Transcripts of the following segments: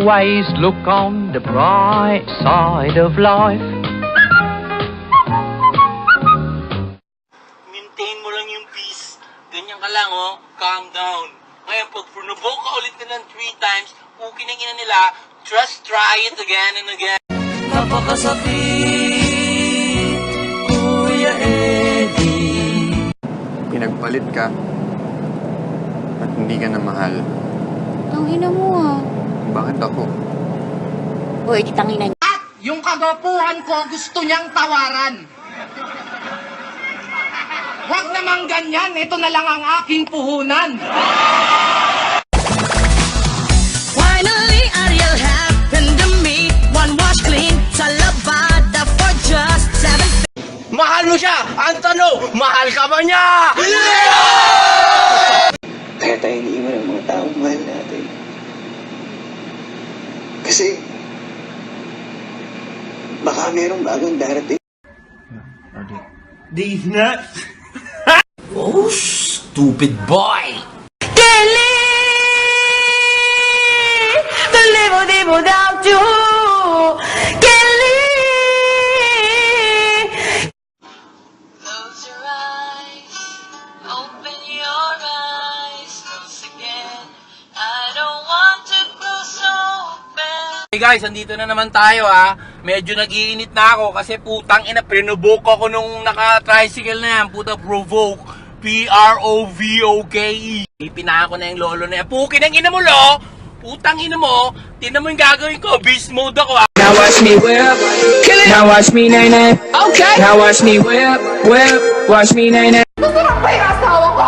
always look on the bright side of life. Maintain mo lang yung peace. Ganyan ka lang, oh. Calm down. Ngayon, pag provoke ka ulit ka ng 3 times, pukin ang ina nila, just try it again and again. Napakasakit, Kuya Eddie. Pinagpalit ka at hindi ka na mahal. Tangina mo ah. Bakit ako? Uy, tangina niya. At yung kagwapuhan ko, gusto niyang tawaran. Huwag namang ganyan, ito na lang ang aking puhunan. Finally, Ariel happened to me. One wash clean sa labada for just 7. Mahal mo siya! Ang tanong, mahal ka ba niya? Kaya tayo iniiwan ang mga taong mahal natin. Kasi, baka merong bagong darating. These nuts? Oh, stupid boy! Kelly! The live without you! Kelly! Close your eyes, open your eyes once again. I don't want to go so bad. Hey guys, andito na naman tayo ha. Medyo nag-iinit na ako kasi putang ina, pinovoke ako nung naka-tricycle na yan. Puta, provoke. P-R-O-V-O-K-E. Ipinako na yung lolo na yan. Pukin ang ina mo, lo! Putang ina mo. Tinan mo yung gagawin ko. Beast mode ako ha. Now watch me whip, kill it. Now watch me nay nay. Okay. Now watch me whip, whip. Watch me nay nay. Masarap ba yung asawa ko?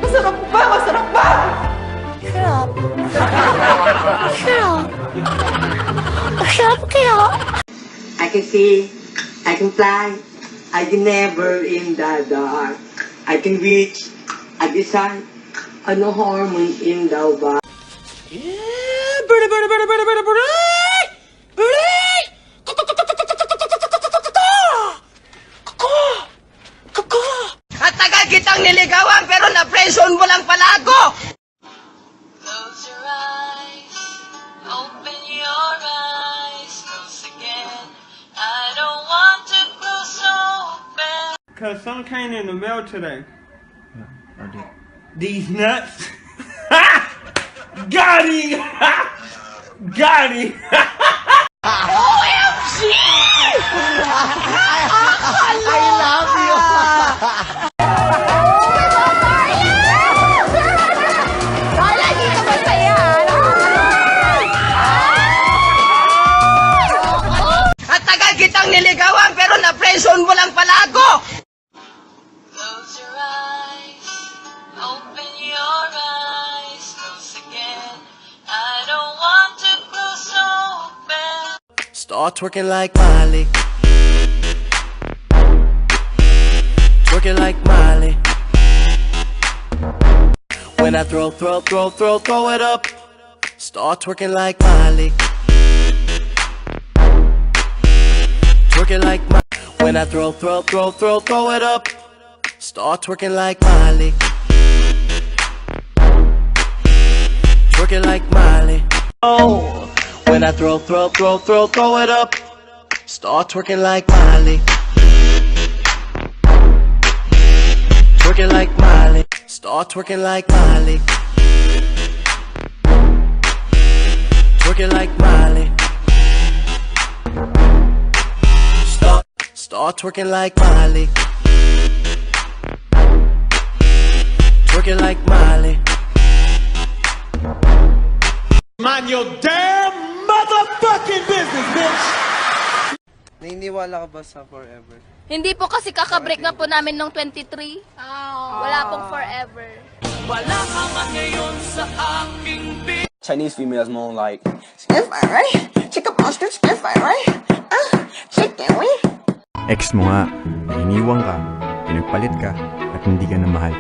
Masarap ba? Masarap ba? Sarap. Sarap. Sarap kaya. I can see, I can fly, I can never in the dark. I can reach, I decide, no hormone in the body. Yeah, birdie, birdie, birdie, birdie, birdie, birdie! Birdie! At tagal kitang niligawan pero na-pressure mo lang pala ako! Close your eyes, open your eyes once again. I don't want to go so bad. Cause some came in the mail today. These nuts? Got him! Got him! OMG! I love you! Wala, dito masaya! At tagal kitang niligawan pero na-pressure mo lang pala ako! Close your eyes, open your eyes once again. I don't want to go so bad. Start twerking like Miley. Twerking like Miley. When I throw it up. Start twerking like Miley. Twerking like Miley. When I throw it up. Start twerking like Miley. Twerking like Miley. Oh, when I throw it up. Start twerking like Miley. Twerking like Miley. Start twerking like Miley. Twerking like Miley. Start twerking like Miley. Twerking like Miley. Mind your damn motherfucking business, bitch! Naniniwala ka ba sa forever? Hindi po kasi kakabreak na po namin nung 23. Wala pong forever. Wala ka man ngayon sa aking bibig. Chinese females more like, Ex mo nga, iniwan ka, pinagpalit ka, at hindi ka na mahal.